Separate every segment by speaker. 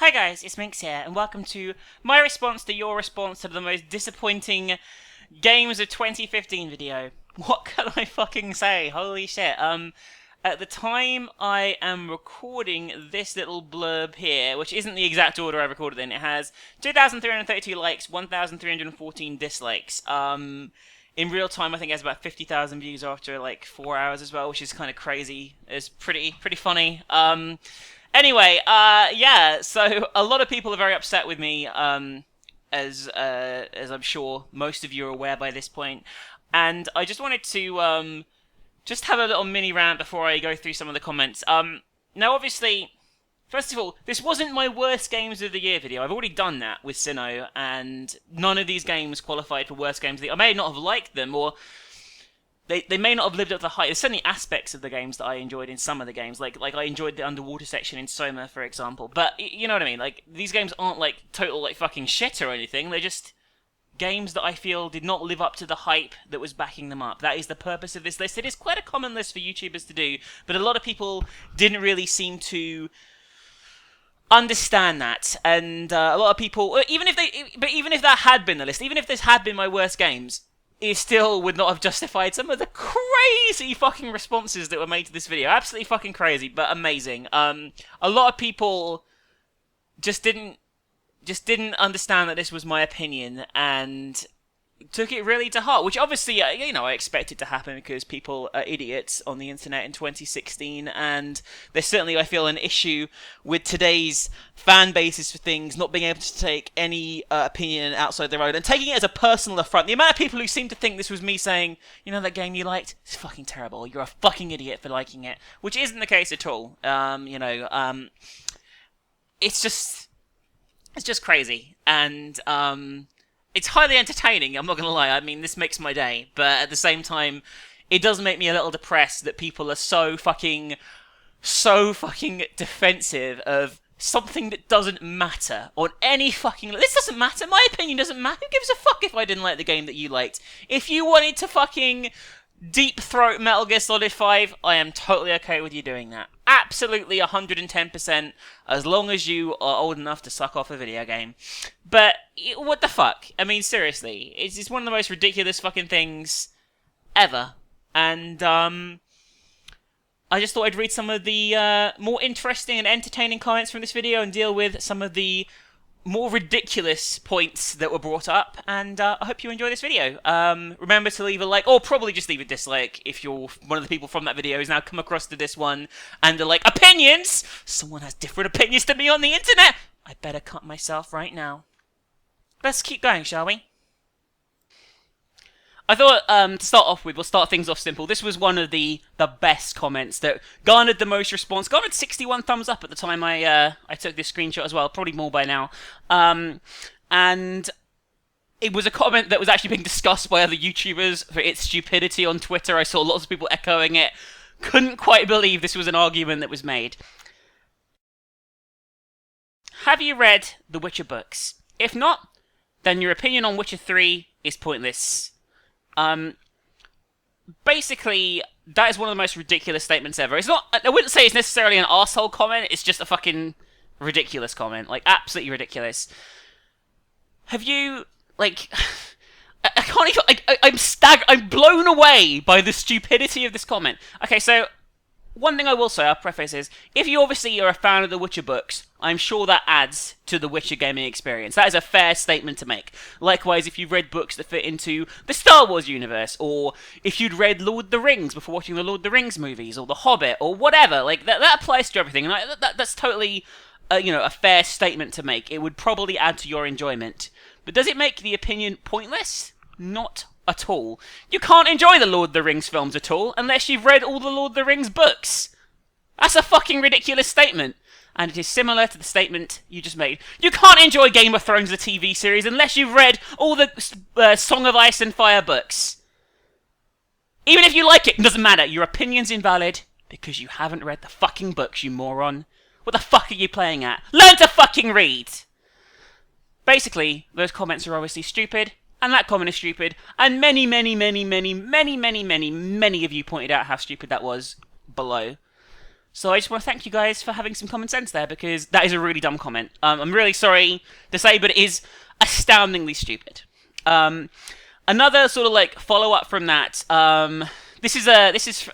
Speaker 1: Hi guys, it's Minx here, and welcome to my response to your response to the most disappointing games of 2015 video. What can I fucking say? Holy shit. At the time I am recording this little blurb here, which isn't the exact order I recorded in, it has 2,332 likes, 1,314 dislikes. In real time, I think it has about 50,000 views after like 4 hours as well, which is kind of crazy. It's pretty funny. Anyway, yeah. So a lot of people are very upset with me, as I'm sure most of you are aware by this point, and I just wanted to just have a little mini rant before I go through some of the comments. Now, obviously, first of all, this wasn't my worst games of the year video. I've already done that with Sinnoh, and none of these games qualified for worst games of the year. I may not have liked them, or they may not have lived up to the hype. There's certainly aspects of the games that I enjoyed in some of the games, like I enjoyed the underwater section in Soma, for example. But you know what I mean? Like, these games aren't like total like fucking shit or anything. They're just games that I feel did not live up to the hype that was backing them up. That is the purpose of this list. It is quite a common list for YouTubers to do, but a lot of people didn't really seem to understand that, and a lot of people, even if that had been the list, even if this had been my worst games, it still would not have justified some of the crazy fucking responses that were made to this video. Absolutely fucking crazy, but amazing. A lot of people just didn't understand that this was my opinion and took it really to heart, which obviously, you know, I expected to happen because people are idiots on the internet in 2016, and there's certainly, I feel, an issue with today's fan bases for things not being able to take any opinion outside their own and taking it as a personal affront. The amount of people who seem to think this was me saying, you know, that game you liked, it's fucking terrible, you're a fucking idiot for liking it, which isn't the case at all. It's just crazy, and it's highly entertaining, I'm not going to lie. I mean, this makes my day, but at the same time, it does make me a little depressed that people are so fucking defensive of something that doesn't matter on any fucking... This doesn't matter, my opinion doesn't matter. Who gives a fuck if I didn't like the game that you liked? If you wanted to fucking deep throat Metal Gear Solid 5, I am totally okay with you doing that. Absolutely 110%, as long as you are old enough to suck off a video game. But, what the fuck? I mean, seriously, it's one of the most ridiculous fucking things ever. And, I just thought I'd read some of the more interesting and entertaining comments from this video and deal with some of the more ridiculous points that were brought up, and I hope you enjoy this video. Remember to leave a like, or probably just leave a dislike if you're one of the people from that video who's now come across to this one, and they're like, opinions! Someone has different opinions to me on the internet! I better cut myself right now. Let's keep going, shall we? I thought, to start off with, we'll start things off simple. This was one of the best comments that garnered the most response. Garnered 61 thumbs up at the time I took this screenshot as well. Probably more by now. And it was a comment that was actually being discussed by other YouTubers for its stupidity on Twitter. I saw lots of people echoing it. Couldn't quite believe this was an argument that was made. Have you read the Witcher books? If not, then your opinion on Witcher 3 is pointless. Basically, that is one of the most ridiculous statements ever. It's not, I wouldn't say it's necessarily an arsehole comment, it's just a fucking ridiculous comment. Like, absolutely ridiculous. Have you, like, I can't even, I'm blown away by the stupidity of this comment. Okay, so, one thing I will say, I'll preface is, if you obviously are a fan of the Witcher books, I'm sure that adds to the Witcher gaming experience. That is a fair statement to make. Likewise, if you've read books that fit into the Star Wars universe, or if you'd read Lord of the Rings before watching the Lord of the Rings movies, or The Hobbit, or whatever, like, that applies to everything, and that's totally, a fair statement to make. It would probably add to your enjoyment. But does it make the opinion pointless? Not at all. You can't enjoy the Lord of the Rings films at all unless you've read all the Lord of the Rings books. That's a fucking ridiculous statement. And it is similar to the statement you just made. You can't enjoy Game of Thrones, the TV series, unless you've read all the Song of Ice and Fire books. Even if you like it doesn't matter. Your opinion's invalid because you haven't read the fucking books, you moron. What the fuck are you playing at? Learn to fucking read! Basically, those comments are obviously stupid. And that comment is stupid, and many of you pointed out how stupid that was below. So I just want to thank you guys for having some common sense there, because that is a really dumb comment. I'm really sorry to say, but it is astoundingly stupid. Another sort of like follow up from that. This is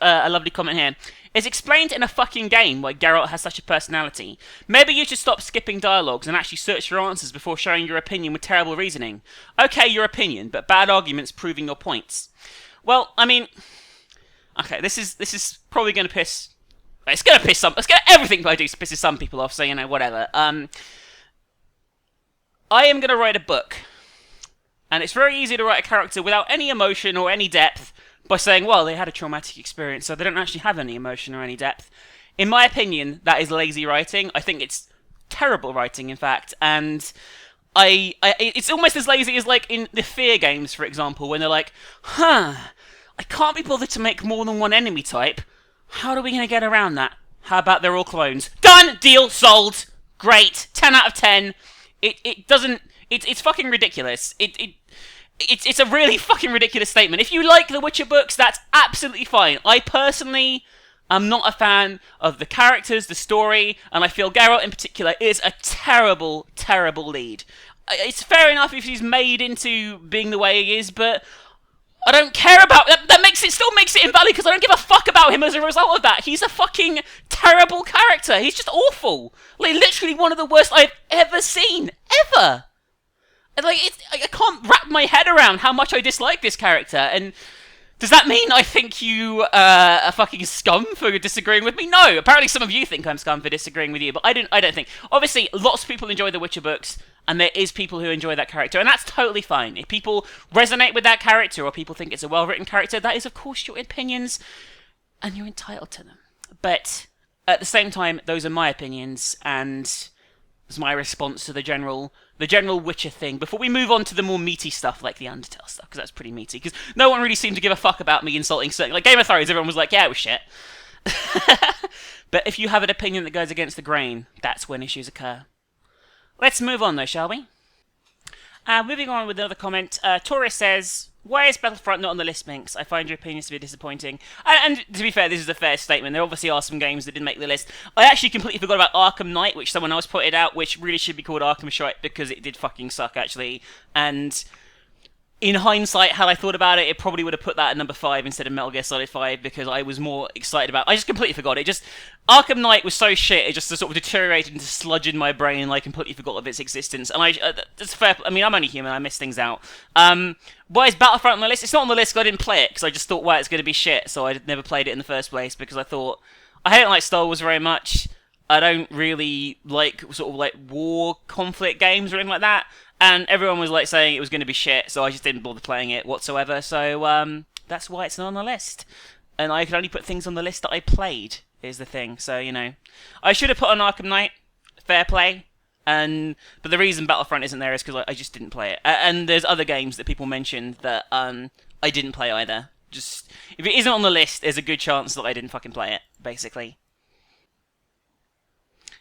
Speaker 1: a lovely comment here. It's explained in a fucking game why Geralt has such a personality. Maybe you should stop skipping dialogues and actually search for answers before showing your opinion with terrible reasoning. Okay, your opinion, but bad arguments proving your points. Well, I mean, okay, this is probably going to piss. It's going to piss some. Everything I do pisses some people off. So you know, whatever. I am going to write a book, and it's very easy to write a character without any emotion or any depth, by saying, well, they had a traumatic experience, so they don't actually have any emotion or any depth. In my opinion, that is lazy writing. I think it's terrible writing, in fact, and it's almost as lazy as, like, in the Fear games, for example, when they're like, I can't be bothered to make more than one enemy type. How are we going to get around that? How about they're all clones? Done! Deal! Sold! Great! 10 out of 10. It doesn't... It's fucking ridiculous. It's a really fucking ridiculous statement. If you like the Witcher books, that's absolutely fine. I personally am not a fan of the characters, the story, and I feel Geralt in particular is a terrible, terrible lead. It's fair enough if he's made into being the way he is, but I don't care about that. Still makes it invalid, because I don't give a fuck about him as a result of that. He's a fucking terrible character. He's just awful. Like, literally one of the worst I've ever seen. Ever. Like, I can't wrap my head around how much I dislike this character, and does that mean I think you are fucking scum for disagreeing with me? No, apparently some of you think I'm scum for disagreeing with you, but I don't think. Obviously, lots of people enjoy the Witcher books, and there is people who enjoy that character, and that's totally fine. If people resonate with that character, or people think it's a well-written character, that is, of course, your opinions, and you're entitled to them. But at the same time, those are my opinions, and it's my response to the general Witcher thing, before we move on to the more meaty stuff, like the Undertale stuff, because that's pretty meaty, because no one really seemed to give a fuck about me insulting certain... Like, Game of Thrones, everyone was like, yeah, it was shit. But if you have an opinion that goes against the grain, that's when issues occur. Let's move on, though, shall we? Moving on with another comment, Taurus says, why is Battlefront not on the list, Minx? I find your opinions to be disappointing. And to be fair, this is a fair statement. There obviously are some games that didn't make the list. I actually completely forgot about Arkham Knight, which someone else pointed out, which really should be called Arkham Shite, because it did fucking suck, actually. And in hindsight, had I thought about it, it probably would have put that at number 5 instead of Metal Gear Solid 5, because I was more excited about... I just completely forgot it. Arkham Knight was so shit, it just sort of deteriorated into sludge in my brain, and I completely forgot of its existence. And that's fair. I mean, I'm only human, I miss things out. Why is Battlefront on the list? It's not on the list because I didn't play it, because I just thought, wow, it's going to be shit, so I never played it in the first place, because I thought... I don't like Star Wars very much. I don't really like sort of like war conflict games or anything like that. And everyone was like saying it was going to be shit, so I just didn't bother playing it whatsoever. So that's why it's not on the list. And I can only put things on the list that I played, is the thing. So, you know. I should have put on Arkham Knight. Fair play. But the reason Battlefront isn't there is because I just didn't play it. And there's other games that people mentioned that I didn't play either. Just, if it isn't on the list, there's a good chance that I didn't fucking play it, basically.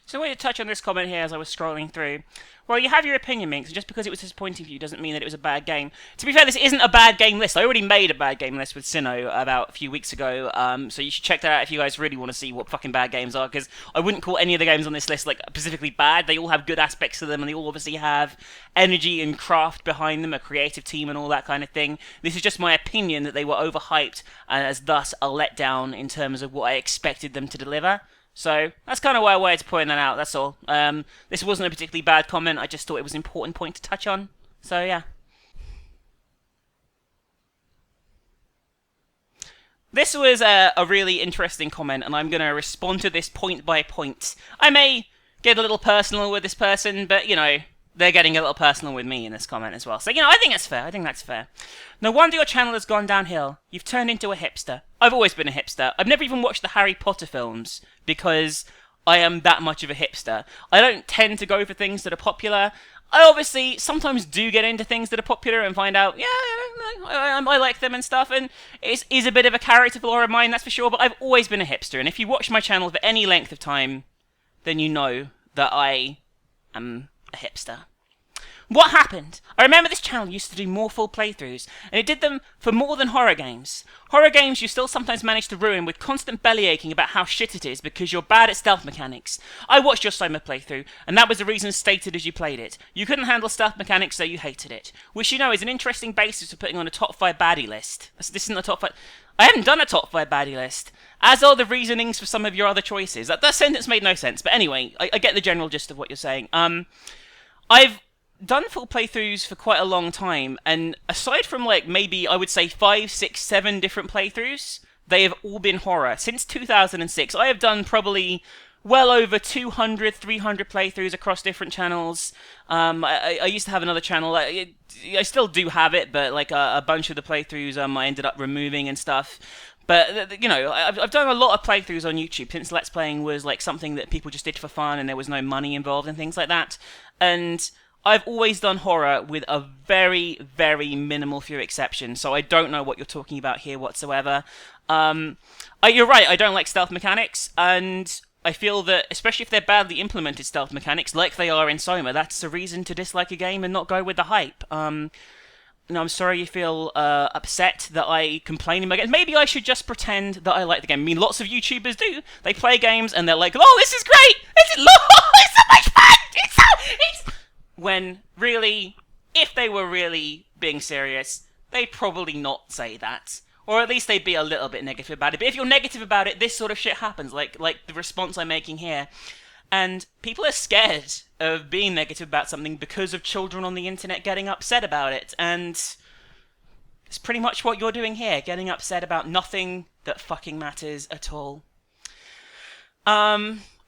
Speaker 1: So I wanted to touch on this comment here as I was scrolling through. Well, you have your opinion, Minx, and just because it was disappointing for you doesn't mean that it was a bad game. To be fair, this isn't a bad game list. I already made a bad game list with Sinnoh about a few weeks ago, so you should check that out if you guys really want to see what fucking bad games are, because I wouldn't call any of the games on this list like specifically bad. They all have good aspects to them, and they all obviously have energy and craft behind them, a creative team and all that kind of thing. This is just my opinion that they were overhyped, and as thus a letdown in terms of what I expected them to deliver. So, that's kind of why I wanted to point that out, that's all. This wasn't a particularly bad comment, I just thought it was an important point to touch on. So, yeah. This was a really interesting comment, and I'm going to respond to this point by point. I may get a little personal with this person, but, you know, they're getting a little personal with me in this comment as well. So, you know, I think that's fair. I think that's fair. No wonder your channel has gone downhill. You've turned into a hipster. I've always been a hipster. I've never even watched the Harry Potter films because I am that much of a hipster. I don't tend to go for things that are popular. I obviously sometimes do get into things that are popular and find out, yeah, I like them and stuff, and it is a bit of a character flaw of mine, that's for sure, but I've always been a hipster, and if you watch my channel for any length of time, then you know that I am a hipster. What happened? I remember this channel used to do more full playthroughs, and it did them for more than horror games. Horror games you still sometimes manage to ruin with constant bellyaching about how shit it is because you're bad at stealth mechanics. I watched your Soma playthrough, and that was the reason stated as you played it. You couldn't handle stealth mechanics, so you hated it. Which you know is an interesting basis for putting on a top 5 baddie list. This isn't a top 5... I haven't done a top 5 baddie list, as are the reasonings for some of your other choices. That sentence made no sense, but anyway, I get the general gist of what you're saying. I've done full playthroughs for quite a long time, and aside from like maybe I would say 5, 6, 7 different playthroughs, they have all been horror. Since 2006, I have done probably well over 200, 300 playthroughs across different channels. I used to have another channel. I still do have it, but like a bunch of the playthroughs I ended up removing and stuff. But, you know, I've done a lot of playthroughs on YouTube since Let's Playing was like something that people just did for fun and there was no money involved and things like that. And I've always done horror with a very, very minimal few exceptions, so I don't know what you're talking about here whatsoever. You're right, I don't like stealth mechanics, and I feel that, especially if they're badly implemented stealth mechanics, like they are in Soma, that's a reason to dislike a game and not go with the hype. No, I'm sorry you feel upset that I complain about games. Maybe I should just pretend that I like the game. I mean, lots of YouTubers do. They play games and they're like, "Oh, this is great! It's so much fun! It's..." When, really, if they were really being serious, they'd probably not say that. Or at least they'd be a little bit negative about it. But if you're negative about it, this sort of shit happens, like the response I'm making here. And people are scared of being negative about something because of children on the internet getting upset about it. And it's pretty much what you're doing here, getting upset about nothing that fucking matters at all.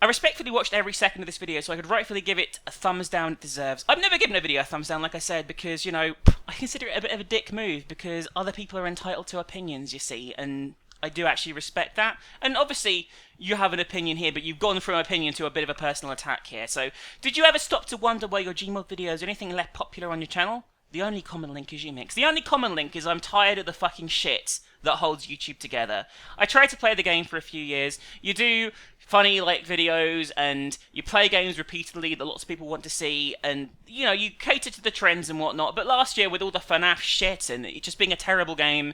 Speaker 1: I respectfully watched every second of this video, so I could rightfully give it a thumbs down it deserves. I've never given a video a thumbs down, like I said, because, you know, I consider it a bit of a dick move, because other people are entitled to opinions, you see, and I do actually respect that. And obviously, you have an opinion here, but you've gone from opinion to a bit of a personal attack here. So, did you ever stop to wonder why your Gmod videos are anything less popular on your channel? The only common link is Umix. The only common link is I'm tired of the fucking shit that holds YouTube together. I tried to play the game for a few years. You do funny like videos and you play games repeatedly that lots of people want to see, and you know, you cater to the trends and whatnot. But last year, with all the FNAF shit and it just being a terrible game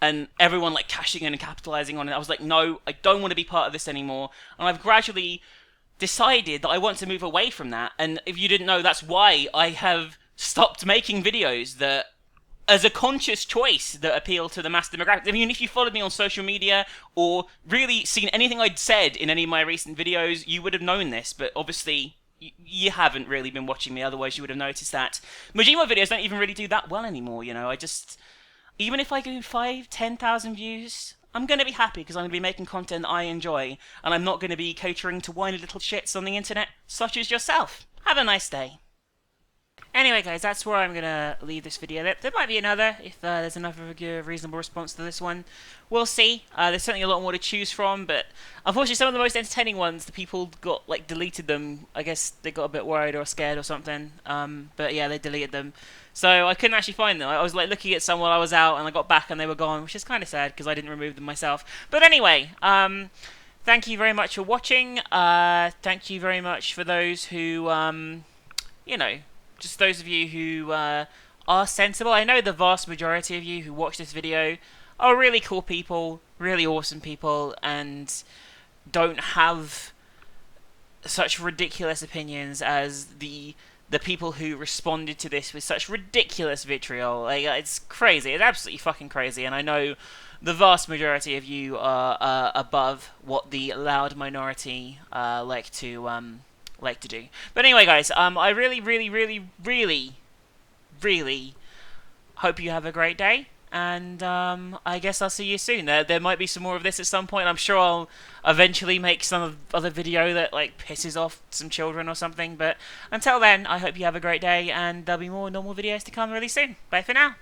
Speaker 1: and everyone like cashing in and capitalizing on it, I was like, no, I don't want to be part of this anymore. And I've gradually decided that I want to move away from that. And if you didn't know, that's why I have stopped making videos that as a conscious choice that appeal to the mass demographic. I mean, if you followed me on social media or really seen anything I'd said in any of my recent videos, you would have known this, but obviously you haven't really been watching me, otherwise you would have noticed that. Majima videos don't even really do that well anymore, you know. Even if I do 5,000, 10,000 views, I'm going to be happy because I'm going to be making content that I enjoy, and I'm not going to be catering to whiny little shits on the internet, such as yourself. Have a nice day. Anyway, guys, that's where I'm going to leave this video. There might be another, if there's enough of a reasonable response to this one. We'll see. There's certainly a lot more to choose from, but unfortunately some of the most entertaining ones, the people got, like, deleted them. I guess they got a bit worried or scared or something. But yeah, they deleted them. So I couldn't actually find them. I was, like, looking at some while I was out, and I got back and they were gone, which is kind of sad, because I didn't remove them myself. But anyway, thank you very much for watching. Thank you very much for those who, you know, just those of you who are sensible. I know the vast majority of you who watch this video are really cool people, really awesome people, and don't have such ridiculous opinions as the people who responded to this with such ridiculous vitriol. Like, it's crazy. It's absolutely fucking crazy, and I know the vast majority of you are above what the loud minority like to do. But anyway, guys, I really, really, really, really, really hope you have a great day, and I guess I'll see you soon. There might be some more of this at some point. I'm sure I'll eventually make some other video that like pisses off some children or something, but until then, I hope you have a great day, and there'll be more normal videos to come really soon. Bye for now.